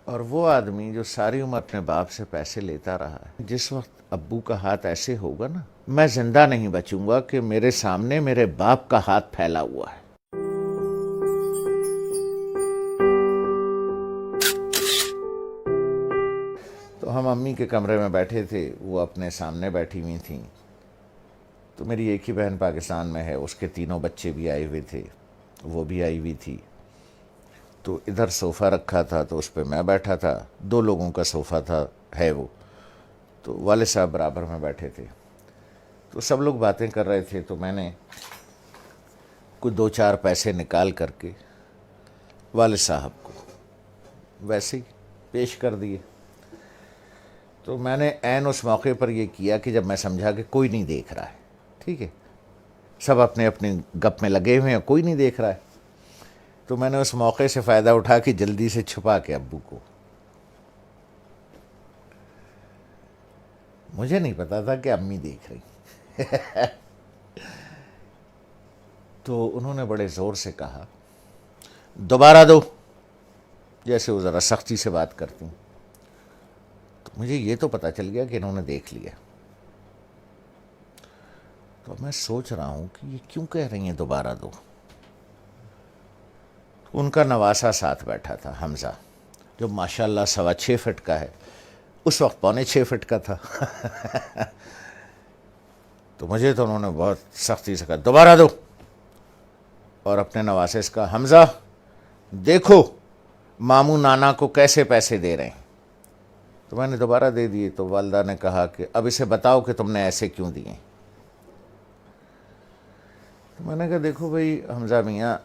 اور وہ آدمی جو ساری عمر اپنے باپ سے پیسے لیتا رہا ہے، جس وقت ابو کا ہاتھ ایسے ہوگا نا، میں زندہ نہیں بچوں گا کہ میرے سامنے میرے باپ کا ہاتھ پھیلا ہوا ہے۔ تو ہم امی کے کمرے میں بیٹھے تھے، وہ اپنے سامنے بیٹھی ہوئی تھیں۔ تو میری ایک ہی بہن پاکستان میں ہے، اس کے تینوں بچے بھی آئے ہوئے تھے، وہ بھی آئی ہوئی تھی۔ تو ادھر صوفہ رکھا تھا تو اس پہ میں بیٹھا تھا، 2 لوگوں کا صوفہ تھا ہے وہ، تو والد صاحب برابر میں بیٹھے تھے۔ تو سب لوگ باتیں کر رہے تھے، تو میں نے کچھ 2-4 پیسے نکال کر کے والد صاحب کو ویسے ہی پیش کر دیے۔ تو میں نے عین اس موقع پر یہ کیا کہ جب میں سمجھا کہ کوئی نہیں دیکھ رہا ہے، ٹھیک ہے، سب اپنے اپنے گپ میں لگے ہوئے ہیں، کوئی نہیں دیکھ رہا ہے، تو میں نے اس موقع سے فائدہ اٹھا کے جلدی سے چھپا کے ابو کو، مجھے نہیں پتا تھا کہ امی دیکھ رہی تو انہوں نے بڑے زور سے کہا دوبارہ دو، جیسے وہ ذرا سختی سے بات کرتی ہیں۔ تو مجھے یہ تو پتا چل گیا کہ انہوں نے دیکھ لیا۔ تو میں سوچ رہا ہوں کہ یہ کیوں کہہ رہی ہیں دوبارہ دو۔ ان کا نواسا ساتھ بیٹھا تھا، حمزہ، جو ماشاءاللہ 6.25 فٹ کا ہے، اس وقت 6.25 فٹ کا تھا تو مجھے تو انہوں نے بہت سختی سے کہا دوبارہ دو، اور اپنے نواسے سے کہا حمزہ دیکھو ماموں نانا کو کیسے پیسے دے رہے ہیں۔ تو میں نے دوبارہ دے دیے۔ تو والدہ نے کہا کہ اب اسے بتاؤ کہ تم نے ایسے کیوں دیے۔ تو میں نے کہا دیکھو بھائی حمزہ میاں،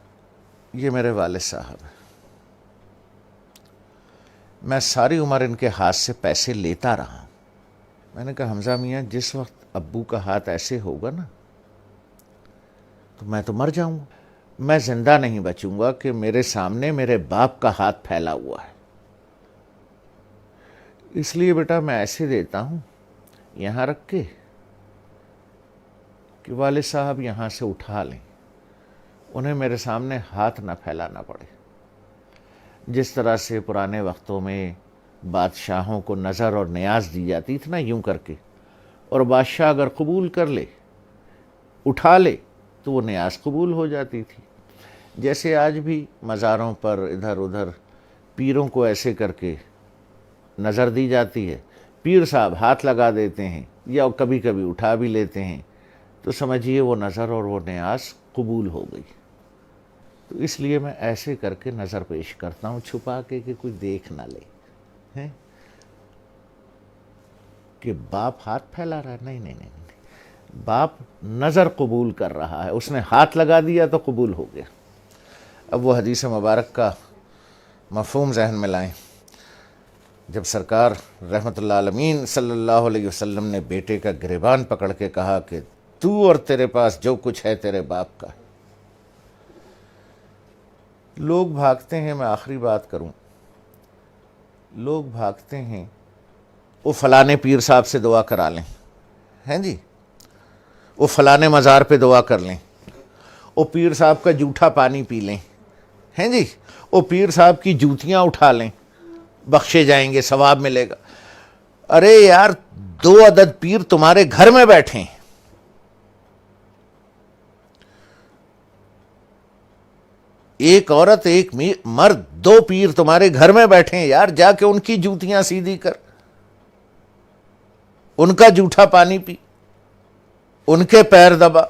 یہ میرے والد صاحب ہیں، میں ساری عمر ان کے ہاتھ سے پیسے لیتا رہا ہوں۔ میں نے کہا حمزہ میاں، جس وقت ابو کا ہاتھ ایسے ہوگا نا تو میں تو مر جاؤں گا، میں زندہ نہیں بچوں گا کہ میرے سامنے میرے باپ کا ہاتھ پھیلا ہوا ہے، اس لیے بیٹا میں ایسے دیتا ہوں یہاں رکھ کے کہ والد صاحب یہاں سے اٹھا لیں، انہیں میرے سامنے ہاتھ نہ پھیلانا پڑے۔ جس طرح سے پرانے وقتوں میں بادشاہوں کو نظر اور نیاز دی جاتی تھی نا، یوں کر کے، اور بادشاہ اگر قبول کر لے، اٹھا لے، تو وہ نیاز قبول ہو جاتی تھی۔ جیسے آج بھی مزاروں پر ادھر ادھر پیروں کو ایسے کر کے نظر دی جاتی ہے، پیر صاحب ہاتھ لگا دیتے ہیں یا کبھی کبھی اٹھا بھی لیتے ہیں، تو سمجھیے وہ نظر اور وہ نیاز قبول ہو گئی۔ تو اس لیے میں ایسے کر کے نظر پیش کرتا ہوں، چھپا کے کہ کوئی دیکھ نہ لے ہیں کہ باپ ہاتھ پھیلا رہا ہے۔ نہیں نہیں نہیں، باپ نظر قبول کر رہا ہے، اس نے ہاتھ لگا دیا تو قبول ہو گیا۔ اب وہ حدیث مبارک کا مفہوم ذہن میں لائیں۔ جب سرکار رحمت اللہ عالمین صلی اللہ علیہ وسلم نے بیٹے کا گریبان پکڑ کے کہا کہ تو اور تیرے پاس جو کچھ ہے تیرے باپ کا ہے، لوگ بھاگتے ہیں، میں آخری بات کروں، لوگ بھاگتے ہیں وہ فلانے پیر صاحب سے دعا کرا لیں، ہیں جی، وہ فلانے مزار پہ دعا کر لیں، وہ پیر صاحب کا جھوٹا پانی پی لیں، ہیں جی، وہ پیر صاحب کی جوتیاں اٹھا لیں، بخشے جائیں گے، ثواب ملے گا۔ ارے یار، 2 عدد پیر تمہارے گھر میں بیٹھے ہیں، ایک عورت ایک مرد، 2 پیر تمہارے گھر میں بیٹھے ہیں یار، جا کے ان کی جوتیاں سیدھی کر، ان کا جھوٹا پانی پی، ان کے پیر دبا،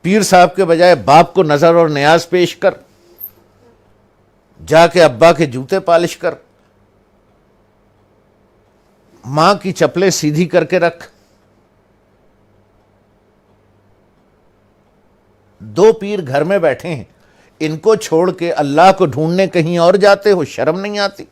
پیر صاحب کے بجائے باپ کو نظر اور نیاز پیش کر، جا کے ابا کے جوتے پالش کر، ماں کی چپلیں سیدھی کر کے رکھ۔ 2 پیر گھر میں بیٹھے ہیں، ان کو چھوڑ کے اللہ کو ڈھونڈنے کہیں اور جاتے ہو، شرم نہیں آتی؟